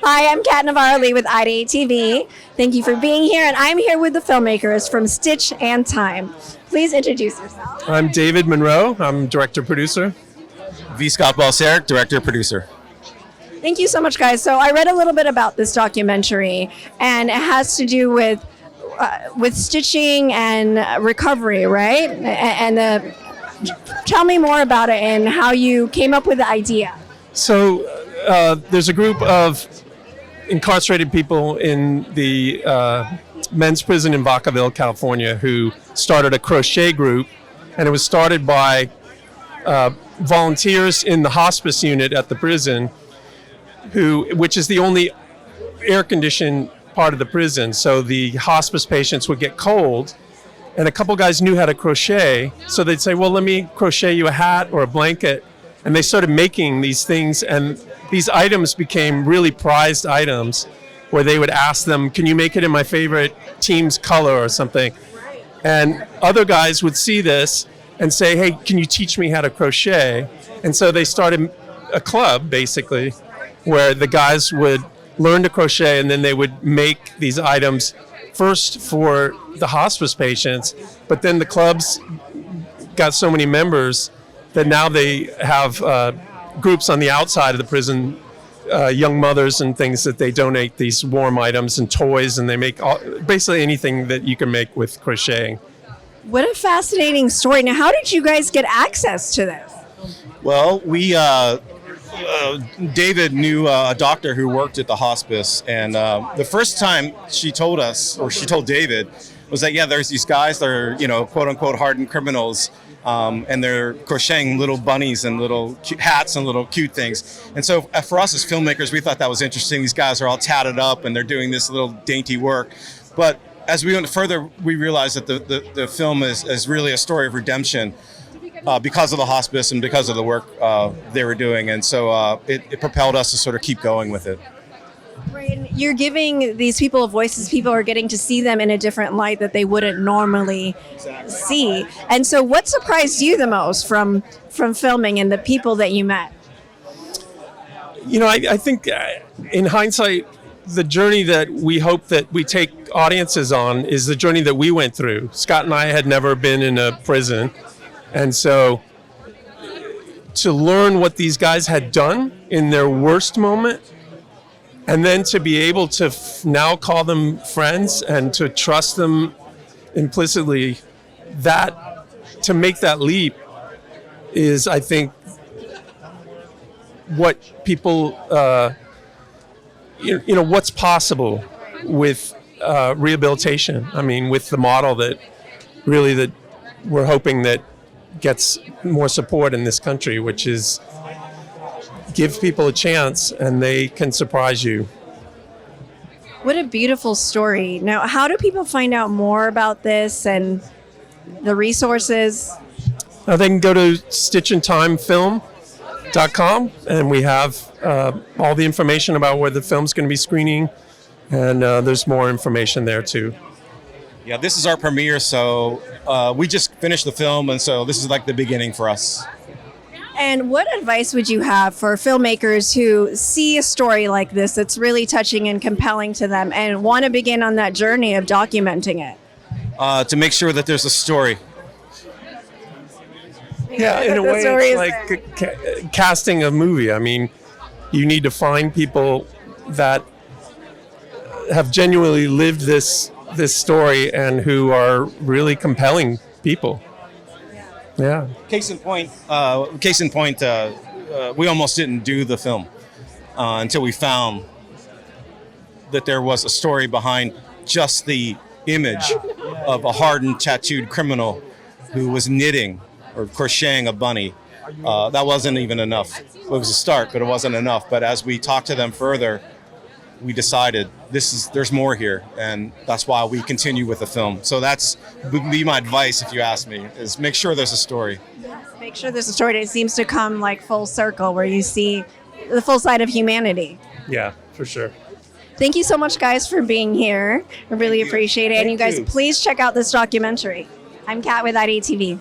Hi, I'm Cat Navarro Lee with IdeateTV. Thank you for being here, and I'm here with the filmmakers from Stitch and Time. Please introduce yourself. I'm David Munro. I'm director-producer. V. Scott Balcerek, director-producer. Thank you so much, guys. So I read a little bit about this documentary, and it has to do with stitching and recovery, right? Tell me more about it and how you came up with the idea. So there's a group of incarcerated people in the men's prison in Vacaville, California, who started a crochet group, and it was started by volunteers in the hospice unit at the prison, which is the only air-conditioned part of the prison. So the hospice patients would get cold, and a couple guys knew how to crochet, so they'd say, well, let me crochet you a hat or a blanket. And they started making these things, and these items became really prized items where they would ask them, can you make it in my favorite team's color or something? And other guys would see this and say, hey, can you teach me how to crochet? And so they started a club, basically, where the guys would learn to crochet, and then they would make these items first for the hospice patients, but then the clubs got so many members that now they have groups on the outside of the prison, young mothers and things, that they donate these warm items and toys, and they make basically anything that you can make with crocheting. What a fascinating story. Now, how did you guys get access to this? Well, David knew a doctor who worked at the hospice, and the first time she told David, was that, yeah, there's these guys that are, quote unquote, hardened criminals, and they're crocheting little bunnies and little hats and little cute things. And so for us as filmmakers, we thought that was interesting. These guys are all tatted up and they're doing this little dainty work. But as we went further, we realized that the film is really a story of redemption because of the hospice and because of the work they were doing. And so it propelled us to sort of keep going with it. Right, and you're giving these people voices. People are getting to see them in a different light that they wouldn't normally see. And so what surprised you the most from filming and the people that you met? I think in hindsight, the journey that we hope that we take audiences on is the journey that we went through. Scott and I had never been in a prison. And so to learn what these guys had done in their worst moment, and then to be able to now call them friends and to trust them implicitly, to make that leap is, I think, what people, what's possible with rehabilitation. I mean, with the model that we're hoping that gets more support in this country, which is give people a chance and they can surprise you. What a beautiful story. Now, how do people find out more about this and the resources? They can go to stitchandtimefilm.com, and we have all the information about where the film's going to be screening, and there's more information there too. Yeah, this is our premiere, so we just finished the film, and so this is like the beginning for us. And what advice would you have for filmmakers who see a story like this that's really touching and compelling to them and want to begin on that journey of documenting it? To make sure that there's a story. Yeah, in a way, it's like casting a movie. I mean, you need to find people that have genuinely lived this story and who are really compelling people. Yeah. Case in point, we almost didn't do the film until we found that there was a story behind just the image of a hardened, tattooed criminal who was knitting or crocheting a bunny. That wasn't even enough. It was a start, but it wasn't enough. But as we talked to them further, we decided there's more here, and that's why we continue with the film. So that's would be my advice, if you ask me, is make sure there's a story. Yes, make sure there's a story. It seems to come like full circle where you see the full side of humanity. Yeah, for sure. Thank you so much, guys, for being here. I really appreciate it. And you guys, please check out this documentary. I'm Kat with IdeateTV.